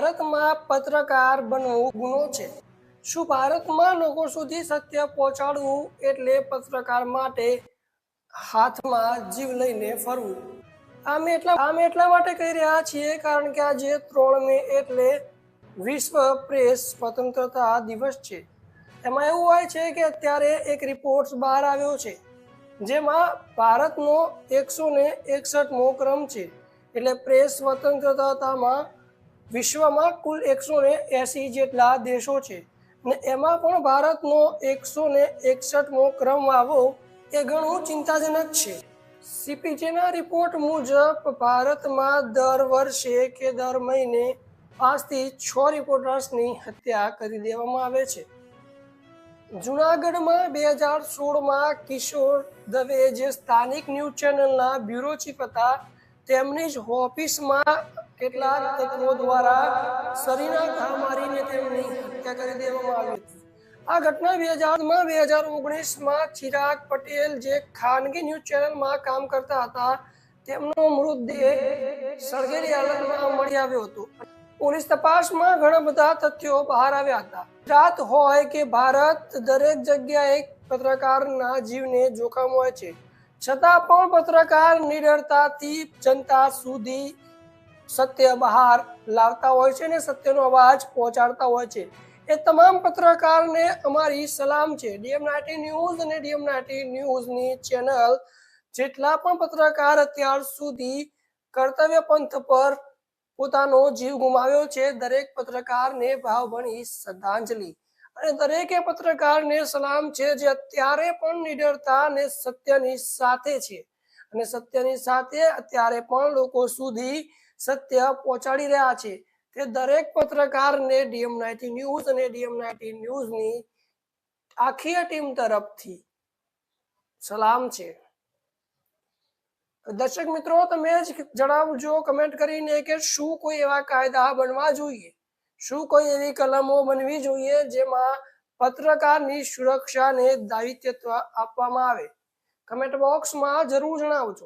ભારતમાં પત્રકાર બનવું ગુનો છે? શું ભારતમાં લોકો સુધી સત્ય પહોંચાડવું એટલે પત્રકાર માટે હાથમાં જીવ લઈને ફરવું? આમ એટલા માટે કહી રહ્યા છીએ કારણ કે આજે 3 મે એટલે વિશ્વ પ્રેસ સ્વતંત્રતા દિવસ છે। એમાં એવું હોય છે કે અત્યારે એક રિપોર્ટ બહાર આવ્યો છે જેમાં ભારતનો 161મો ક્રમ છે। એટલે પ્રેસ સ્વતંત્રતામાં વિશ્વમાં કુલ 180 જેટલા દેશો છે અને એમાં પણ ભારતનો 161મો ક્રમ આવવો એ ઘણું ચિંતાજનક છે। સીપીજેના રિપોર્ટ મુજબ ભારતમાં દર વર્ષે કે દર મહિને 5 થી 6 રિપોર્ટર્સની હત્યા કરી દેવામાં આવે છે। જૂનાગઢમાં 2016માં કિશોર દવે જે સ્થાનિક ન્યૂઝ ચેનલના બ્યુરો ચીફ હતા તેમની જ ઓફિસમાં કેટલાક તત્વો દ્વારા શરીરના ઘા મારીને તેમની હત્યા કરી દેવામાં આવી હતી। આ ઘટના 2019માં ચિરાગ પટેલ જે ખાનગી ન્યૂઝ ચેનલમાં કામ કરતા હતા તેમનો મૃતદેહ સળગેલી હાલતમાં મળી આવ્યો હતો। પોલીસ તપાસમાં ઘણા બધા તથ્યો બહાર આવ્યા હતા। ગુજરાત હોય કે ભારત, દરેક જગ્યાએ પત્રકારના જીવને જોખમ હોય છે, છતાં પણ પત્રકાર નિડરતાથી જનતા સુધી સત્ય બહાર લાવતા હોય છે અને સત્યનો અવાજ પહોંચાડતા હોય છે। એ તમામ પત્રકારને અમારી સલામ છે। DM19 ન્યૂઝ અને DM19 ન્યૂઝની ચેનલ જેટલા પણ પત્રકાર અત્યાર સુધી કર્તવ્ય પંથ પર પોતાનો જીવ ગુમાવ્યો છે, દરેક પત્રકારને ભાવભરી શ્રદ્ધાંજલિ અને દરેકે પત્રકારને સલામ છે જે અત્યારે પણ નિડરતા અને સત્યની સાથે છે અને સત્યની સાથે અત્યારે પણ લોકો સુધી સત્ય પહોંચાડી રહ્યા છે। તે દરેક પત્રકારને DM19 ન્યૂઝ અને DM19 ન્યૂઝની આખી ટીમ તરફથી સલામ છે। દર્શક મિત્રો, તમે જ જણાવજો કમેન્ટ કરીને કે શું કોઈ એવા કાયદા બનવા જોઈએ, શું કોઈ એવી કલમો બનવી જોઈએ જેમાં પત્રકારની સુરક્ષાને દાયિત્વ આપવામાં આવે। કમેન્ટ બોક્સમાં જરૂર જણાવજો।